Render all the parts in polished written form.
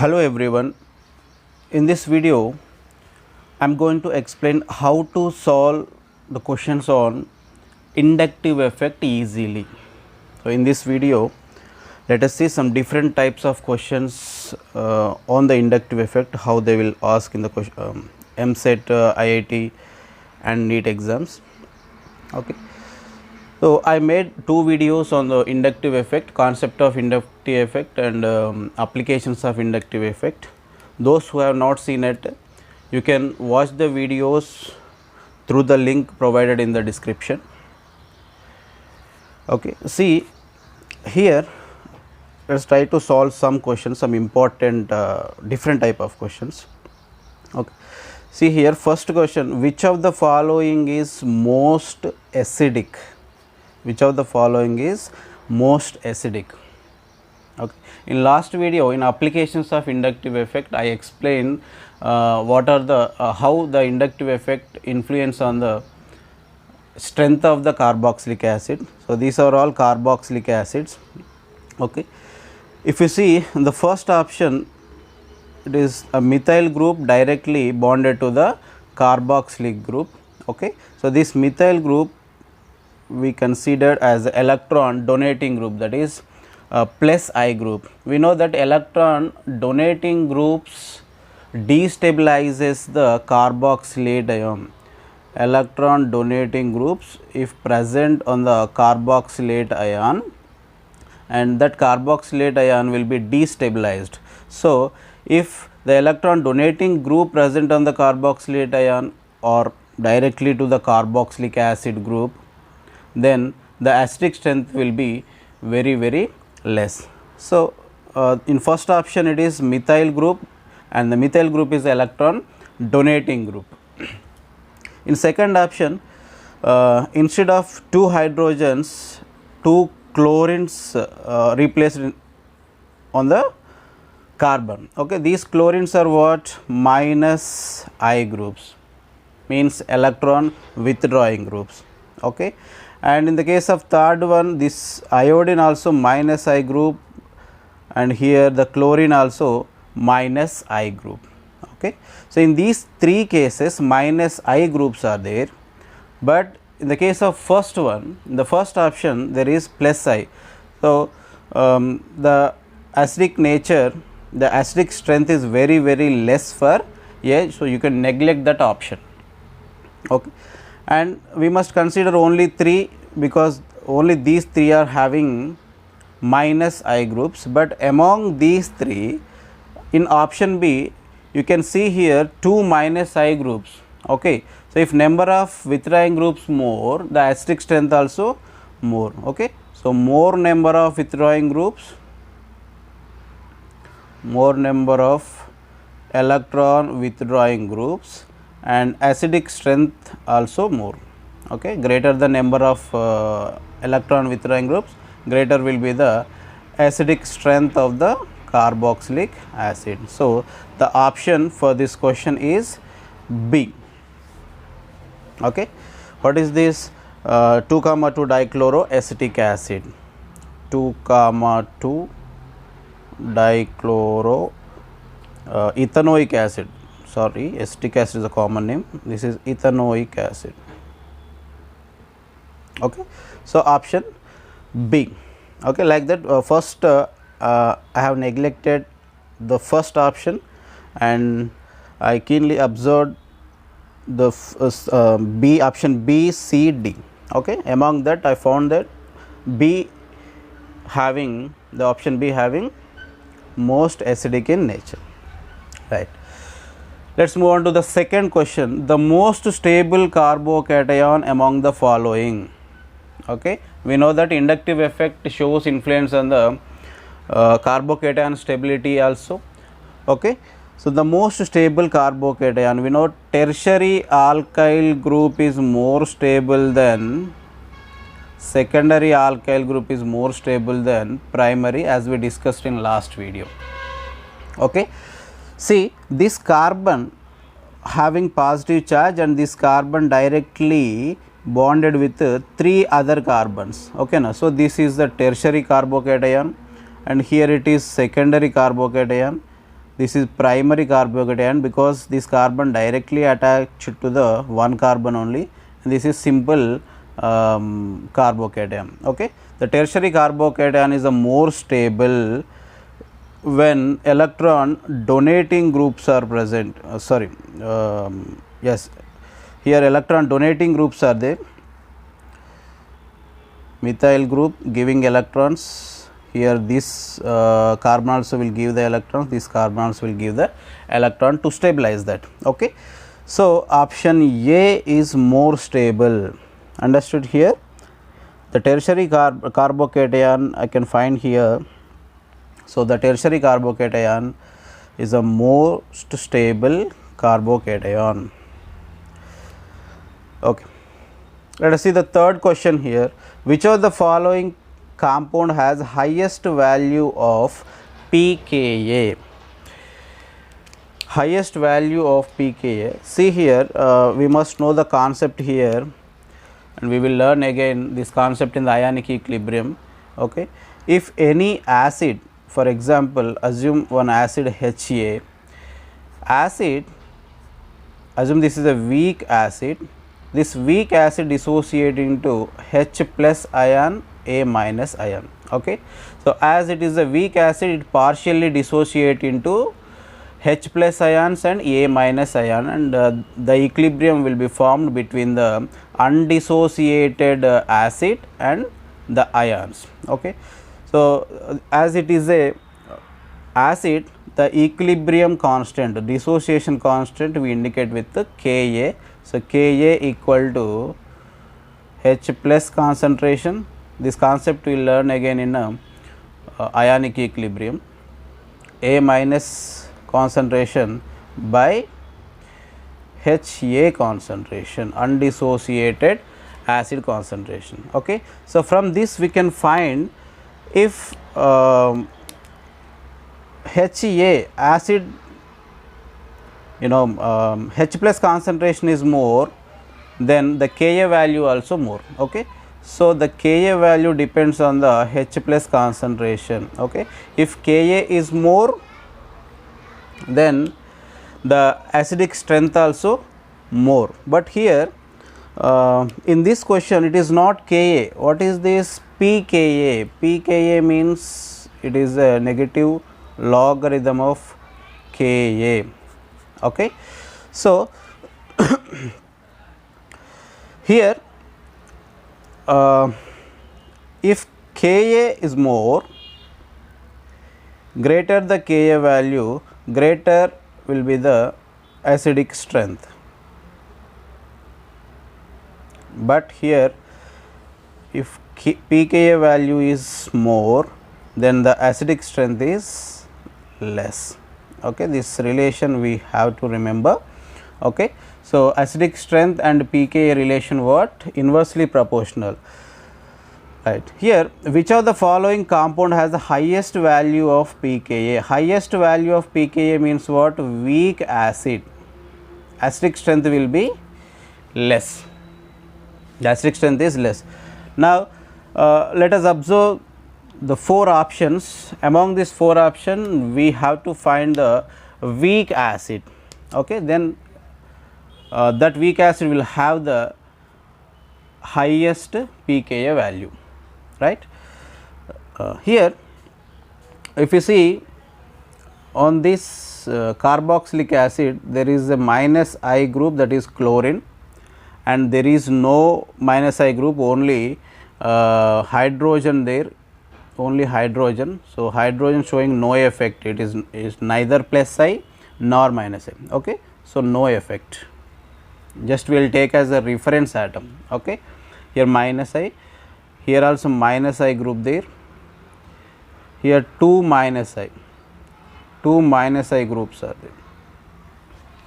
Hello everyone, in this video I am going to explain how to solve the questions on inductive effect easily. So in this video let us see some different types of questions on the inductive effect, how they will ask in the MCET, IIT and NEET exams. Okay. So, I made two videos on the inductive effect, concept of inductive effect and applications of inductive effect. Those who have not seen it, you can watch the videos through the link provided in the description. Okay. See here, let us try to solve some questions, some important different type of questions. Okay. See here, first question, which of the following is most acidic? Which of the following is most acidic? Okay. In last video, in applications of inductive effect, I explained what are the how the inductive effect influence on the strength of the carboxylic acid. So these are all carboxylic acids. Okay. If you see the first option, it is a methyl group directly bonded to the carboxylic group. Okay. So this methyl group we consider as electron donating group, that is plus I group. We know that electron donating groups destabilizes the carboxylate ion. Electron donating groups, if present on the carboxylate ion, and that carboxylate ion will be destabilized. So if the electron donating group present on the carboxylate ion or directly to the carboxylic acid group, then the acidic strength will be very less. So in first option it is methyl group, and the methyl group is electron donating group. In second option, instead of two hydrogens, two chlorines replaced on the carbon. Okay, these chlorines are what? Minus I groups, means electron withdrawing groups. Okay. And in the case of third one, this iodine also minus I group, and here the chlorine also minus I group. Okay. So in these three cases minus I groups are there, but in the case of first one, in the first option there is plus I. So the acidic nature, the acidic strength is very less for A, so you can neglect that option. Okay. And we must consider only three, because only these three are having minus I groups, but among these three in option B you can see here two minus I groups. Okay. So if number of withdrawing groups more, the acidic strength also more. Okay. So more number of withdrawing groups, more number of electron withdrawing groups, and acidic strength also more. Okay. Greater the number of electron withdrawing groups, greater will be the acidic strength of the carboxylic acid. So the option for this question is B. Okay. What is this? 2,2 dichloroacetic acid, 2,2 dichloro ethanoic acid. Sorry, acetic acid is a common name. This is ethanoic acid. Okay. So option B. Okay, like that. First, I have neglected the first option, and I keenly observed the B, option B, C, D. Okay. Among that, I found that B having, the option B having most acidic in nature. Right. Let us move on to the second question, the most stable carbocation among the following. Okay. We know that inductive effect shows influence on the carbocation stability also. Okay. So the most stable carbocation, we know tertiary alkyl group is more stable than secondary alkyl group, is more stable than primary, as we discussed in last video. Okay. See, this carbon having positive charge, and this carbon directly bonded with three other carbons. Okay, na? So this is the tertiary carbocation, and here it is secondary carbocation, this is primary carbocation because this carbon directly attached to the one carbon only, and this is simple carbocation. Okay. The tertiary carbocation is a more stable when electron donating groups are present. Yes, here electron donating groups are there. Methyl group giving electrons, here this carbon also will give the electrons, this carbon also will give the electron to stabilize that. Okay. So, option A is more stable, understood here. The tertiary carbocation I can find here. So, the tertiary carbocation is a most stable carbocation. Okay. Let us see the third question here. Which of the following compound has highest value of pKa? Highest value of pKa. See here, we must know the concept here, and we will learn again this concept in the ionic equilibrium. Okay. If any acid, for example, assume one acid Ha, assume this is a weak acid. This weak acid dissociate into H plus ion, A minus ion. Okay. So, as it is a weak acid, it partially dissociate into H plus ions and A minus ion, and the equilibrium will be formed between the undissociated acid and the ions. Okay. So, as it is a acid, the equilibrium constant, dissociation constant we indicate with the Ka. So, Ka equal to H plus concentration. This concept we will learn again in ionic equilibrium. A minus concentration by Ha concentration, undissociated acid concentration. Okay. So, from this we can find if Ha acid, H plus concentration is more, then the Ka value also more. Okay. So, the Ka value depends on the H plus concentration. Okay. If Ka is more, then the acidic strength also more. But here in this question it is not Ka. What is this pKa? pKa means it is a negative logarithm of Ka. Okay. So, here if Ka is more, greater the Ka value, greater will be the acidic strength. But here if pKa value is more, then the acidic strength is less. Okay. This relation we have to remember. Okay. So, acidic strength and pKa relation what? Inversely proportional. Right. Here, which of the following compound has the highest value of pKa? Highest value of pKa means what? Weak acid. Acidic strength will be less. The acidic strength is less. Now, let us observe the 4 options. Among these 4 options, we have to find the weak acid. Okay. Then that weak acid will have the highest pKa value, right. Here if you see on this carboxylic acid, there is a minus I group, that is chlorine, and there is no minus I group, only hydrogen there, only hydrogen. So, hydrogen showing no effect, it is neither plus I nor minus I. Okay. So, no effect, just we will take as a reference atom. Okay. Here minus I, here also minus I group there, here 2 minus I groups are there.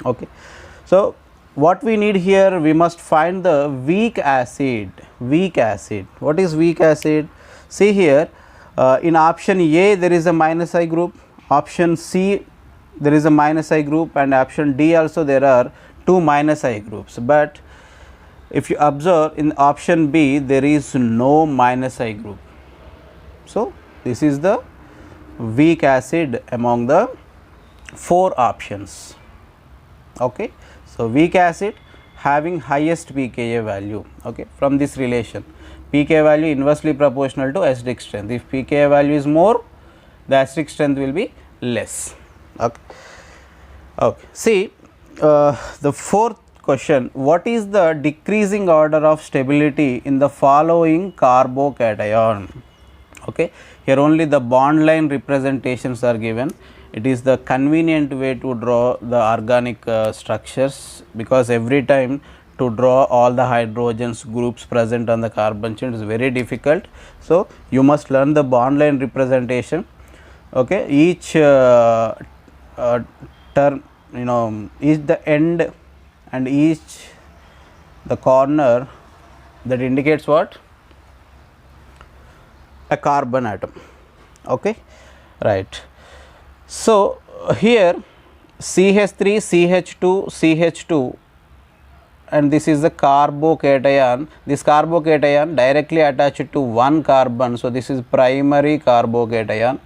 Okay. So, what we need here, we must find the weak acid. Weak acid, what is weak acid? See here, in option A there is a minus I group, option C there is a minus I group, and option D also there are 2 minus I groups. But if you observe in option B, there is no minus I group. So, this is the weak acid among the 4 options. Okay. So, weak acid having highest pKa value, okay, from this relation pKa value inversely proportional to acidic strength. If pKa value is more, the acidic strength will be less. Okay. Okay. See, the fourth question, what is the decreasing order of stability in the following carbocation? Okay. Here only the bond line representations are given. It is the convenient way to draw the organic structures, because every time to draw all the hydrogens groups present on the carbon chain is very difficult. So, you must learn the bond line representation. Okay. Each term, you know, each the end and each the corner, that indicates what? A carbon atom. Okay. Right. So, here CH3, CH2, CH2, and this is the carbocation. This carbocation directly attached to one carbon. So, this is primary carbocation,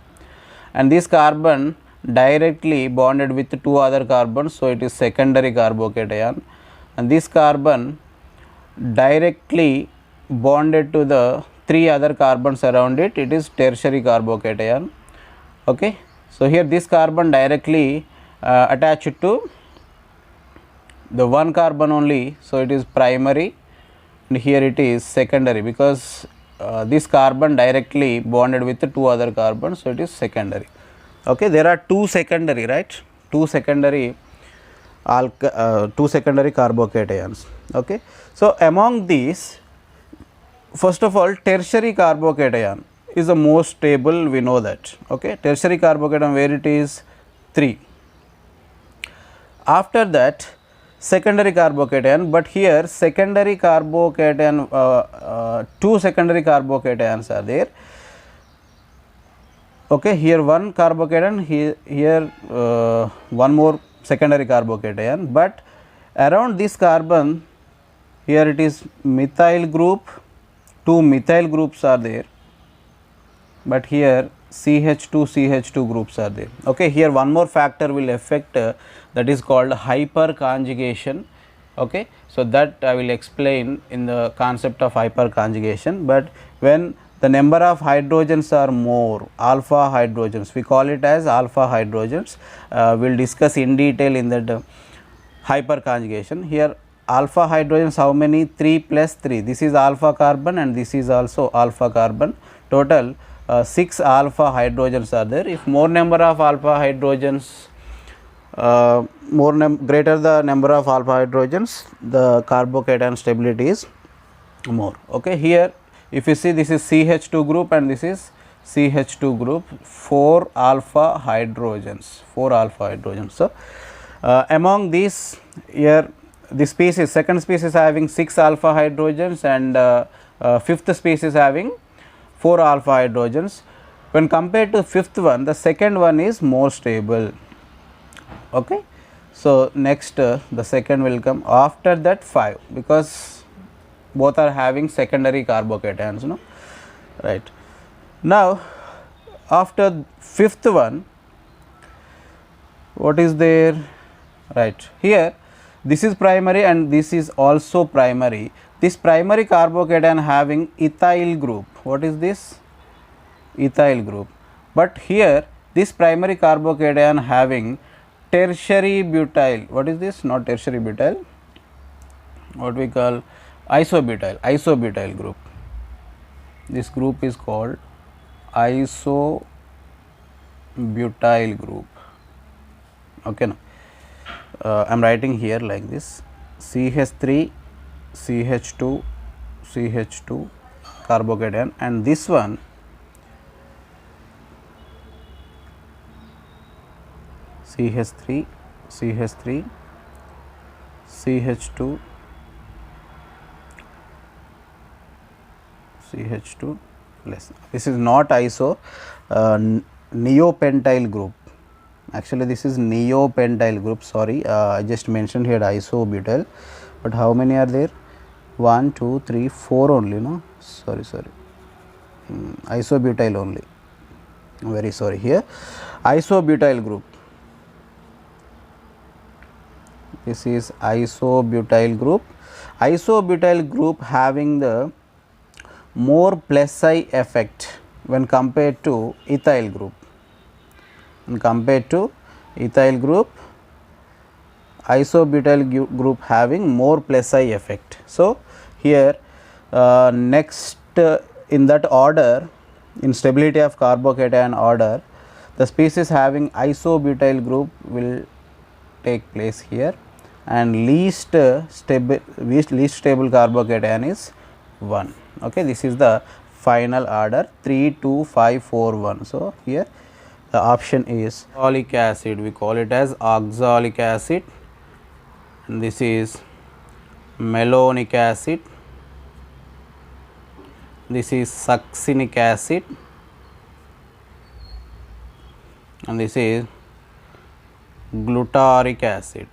and this carbon directly bonded with 2 other carbons. So, it is secondary carbocation, and this carbon directly bonded to the 3 other carbons around it, it is tertiary carbocation. Okay. So, here this carbon directly attached to the one carbon only. So, it is primary, and here it is secondary, because this carbon directly bonded with the 2 other carbons. So, it is secondary. Okay. There are 2 secondary, right, 2 secondary carbocations. Okay. So, among these, first of all, tertiary carbocation is the most stable, we know that. Okay. Tertiary carbocation, where it is 3. After that, secondary carbocation, but here secondary carbocation, 2 secondary carbocations are there. Okay. Here one carbocation, here one more secondary carbocation, but around this carbon, here it is methyl group, 2 methyl groups are there, but here CH2 groups are there. Okay. Here one more factor will affect, that is called hyperconjugation. Okay. So, that I will explain in the concept of hyperconjugation, but when the number of hydrogens are more, alpha hydrogens, we call it as alpha hydrogens. We will discuss in detail in that hyperconjugation. Here alpha hydrogens, how many? 3 plus 3, this is alpha carbon and this is also alpha carbon. Total 6 alpha hydrogens are there. If more number of alpha hydrogens, greater the number of alpha hydrogens, the carbocation stability is more. Okay. Here if you see, this is CH2 group and this is CH2 group, 4 alpha hydrogens, 4 alpha hydrogens. So, among these, here this species, second species having 6 alpha hydrogens, and fifth species having 4 alpha hydrogens. When compared to fifth one, the second one is more stable. Okay. So, next the second will come, after that 5, because both are having secondary carbocations, no, right. Now, after fifth one, what is there, right, here this is primary and this is also primary. This primary carbocation having ethyl group, what is this? Ethyl group, but here this primary carbocation having tertiary butyl, what is this? Not tertiary butyl, what we call isobutyl group. This group is called isobutyl group. Okay. Now, I am writing here like this, CH3, CH2, CH2 carbocation, and this one CH3, CH3, CH2, CH2 less. This is not iso, neopentyl group. Actually, this is neopentyl group. Sorry, I just mentioned here isobutyl, but how many are there? 1, 2, 3, 4 only. No, sorry. Isobutyl only. Very sorry. Here, isobutyl group. This is isobutyl group. Isobutyl group having the more plus I effect when compared to ethyl group. When compared to ethyl group, isobutyl group having more plus I effect. So, here next in that order, in stability of carbocation order, the species having isobutyl group will take place here, and least stable carbocation is 1. Okay, this is the final order 3, 2, 5, 4, 1. So, here the option is oxalic acid, we call it as oxalic acid, and this is malonic acid, this is succinic acid, and this is glutaric acid.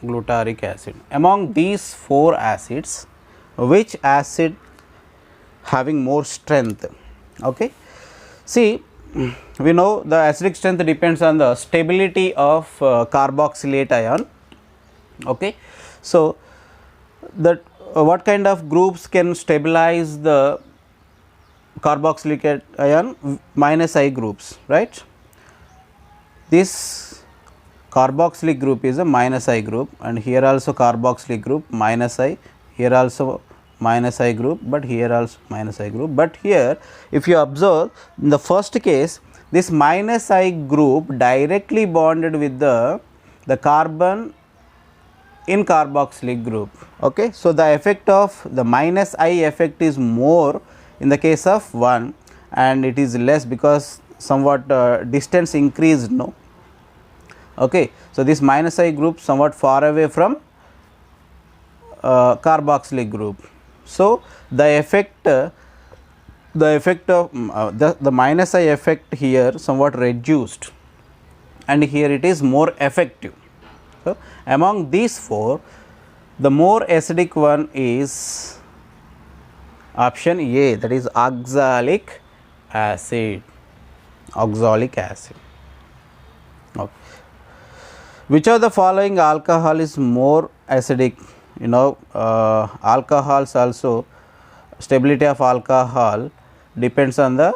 Glutaric acid. Among these 4 acids, which acid having more strength? Okay. See, we know the acidic strength depends on the stability of carboxylate ion. Okay. So, that what kind of groups can stabilize the carboxylic ion? Minus I groups, right? This carboxylic group is a minus I group, and here also carboxylic group minus I, here also minus I group, but here also minus I group. But here if you observe, in the first case, this minus I group directly bonded with the carbon in carboxylic group. Okay. So, the effect of the minus I effect is more in the case of 1, and it is less because somewhat distance increased, no. Okay. So, this minus I group somewhat far away from carboxylic group. So, the effect of the minus I effect here somewhat reduced, and here it is more effective. So, among these 4, the more acidic one is option A, that is oxalic acid. Oxalic acid. Okay. Which of the following alcohol is more acidic? You know, alcohols also, stability of alcohol depends on the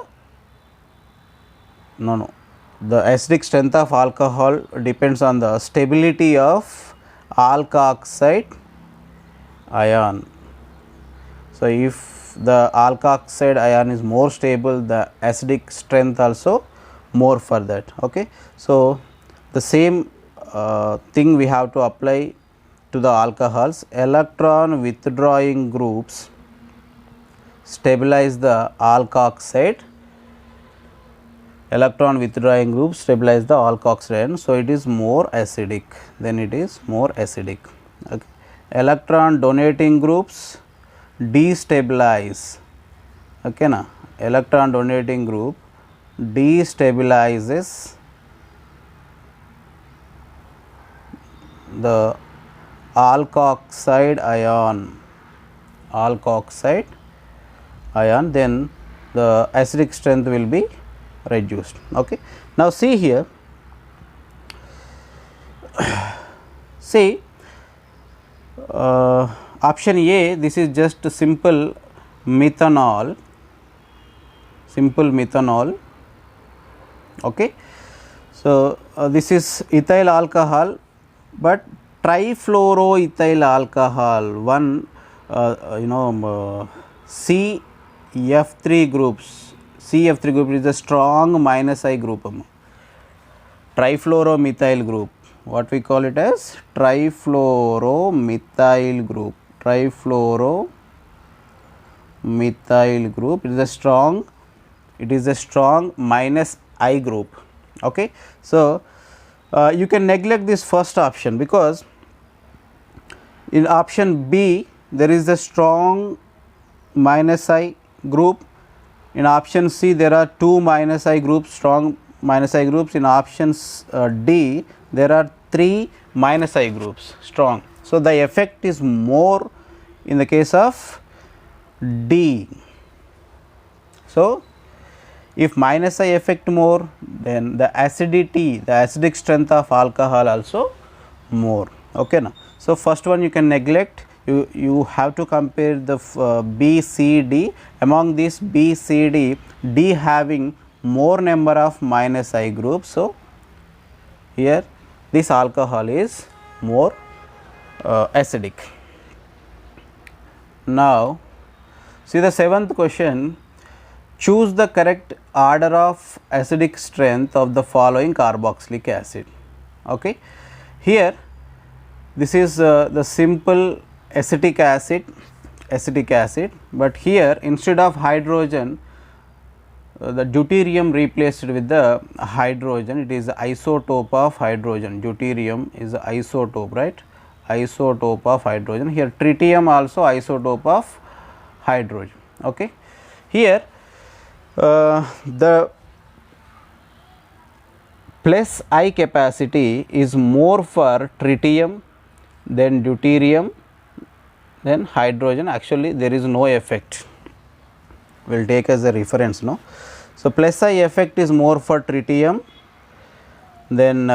the acidic strength of alcohol depends on the stability of alkoxide ion. So, if the alkoxide ion is more stable, the acidic strength also more for that. Okay. So, the same thing we have to apply to the alcohols. Electron withdrawing groups stabilize the alkoxide. Electron withdrawing groups stabilize the alkoxide ion. So, it is more acidic, then it is more acidic. Okay. Electron donating groups destabilize. Okay, na? Electron donating group destabilizes the alkoxide ion. Alkoxide ion, then the acidic strength will be reduced. Okay. Now, see here, see option A, this is just simple methanol, okay. So, this is ethyl alcohol, but trifluoroethyl alcohol, one CF3 groups. CF3 group is a strong minus I group. Trifluoromethyl group, what we call it as trifluoromethyl group. Trifluoromethyl group is a strong minus I group. Okay. So, you can neglect this first option, because in option B there is a strong minus I group. In option C there are 2 minus I groups, strong minus I groups. In options D there are 3 minus I groups, strong. So, the effect is more in the case of D. So, if minus I effect more, then the acidity, the acidic strength of alcohol also more. Okay now. So first one you can neglect, you have to compare the B, C, D. Among these B, C, D having more number of minus I groups. So here this alcohol is more acidic. Now see the seventh question, choose the correct order of acidic strength of the following carboxylic acid. Okay. Here this is the simple acetic acid, but here instead of hydrogen the deuterium replaced with the hydrogen, it is the isotope of hydrogen. Deuterium is the isotope, right, isotope of hydrogen. Here tritium also isotope of hydrogen. Okay. Here the plus I capacity is more for tritium, then deuterium, then hydrogen. Actually there is no effect, we will take as a reference, no. So plus I effect is more for tritium, then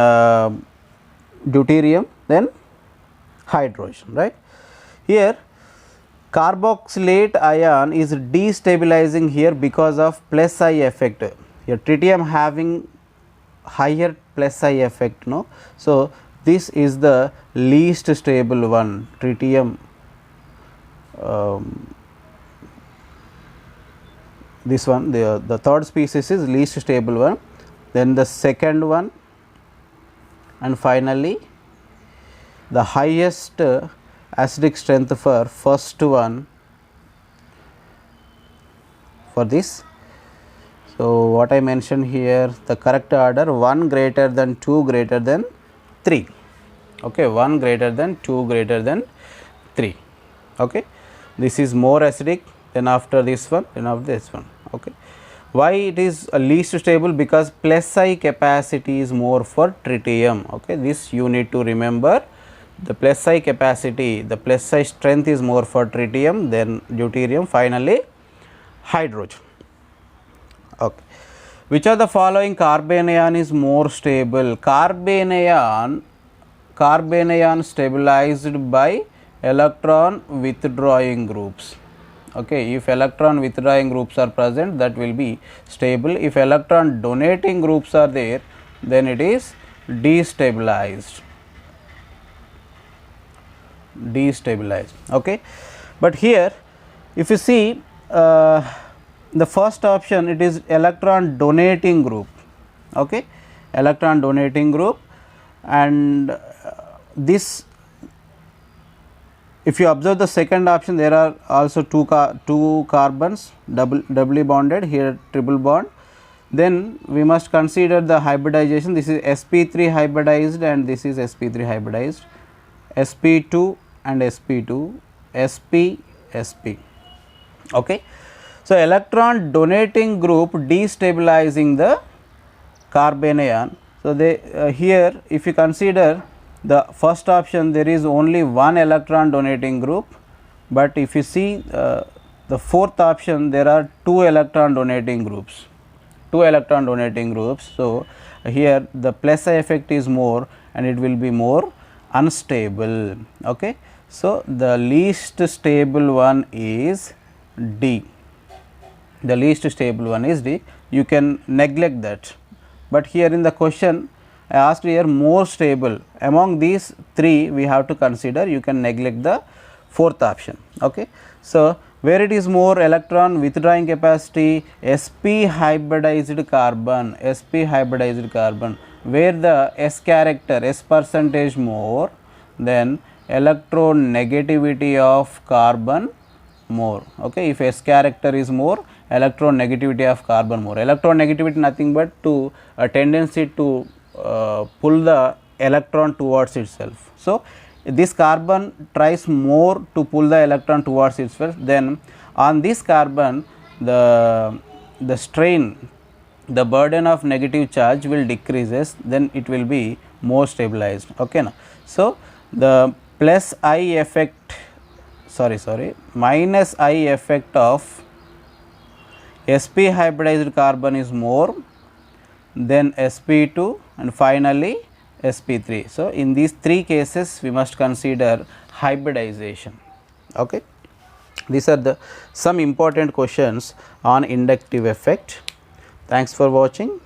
deuterium, then hydrogen, right. Here carboxylate ion is destabilizing here because of plus I effect. Here tritium having higher plus I effect, no. So this is the least stable one, tritium. This one, the third species is least stable one, then the second one, and finally the highest acidic strength for first one for this. So what I mentioned here, the correct order 1 greater than 2 greater than 3. Okay, 1 greater than 2 greater than 3. Okay, this is more acidic, then after this one, then after this one. Okay, why it is least stable? Because plus I capacity is more for tritium. Okay, this you need to remember, the plus I capacity, the plus I strength is more for tritium, then deuterium, finally hydrogen. Okay. Which of the following carbanion is more stable? Carbanion stabilized by electron withdrawing groups. Okay, if electron withdrawing groups are present, that will be stable. If electron donating groups are there, then it is destabilized. Okay, but here if you see the first option, it is electron donating group. Okay, electron donating group, and this, if you observe the second option, there are also two carbons doubly bonded, here triple bond. Then we must consider the hybridization. This is sp3 hybridized and this is sp3 hybridized, sp2 and sp2, sp. Okay. So electron donating group destabilizing the carbanion. So they here if you consider the first option, there is only one electron donating group, but if you see the fourth option, there are two electron donating groups. So here the plus I effect is more and it will be more unstable. Okay. So the least stable one is D. The least stable one is D. You can neglect that, but here in the question I asked here more stable. Among these three we have to consider, you can neglect the fourth option. Okay. So where it is more electron withdrawing capacity, sp hybridized carbon, where the S character, S percentage more, then electronegativity of carbon more. Okay. If S character is more, electronegativity of carbon more. Electronegativity nothing but to a tendency to pull the electron towards itself. So this carbon tries more to pull the electron towards itself, then on this carbon the strain, the burden of negative charge will decreases, then it will be more stabilized. Okay now. So the plus I effect, minus I effect of sp hybridized carbon is more, then sp2 and finally sp3. So in these three cases we must consider hybridization. Okay, these are the some important questions on inductive effect. Thanks for watching.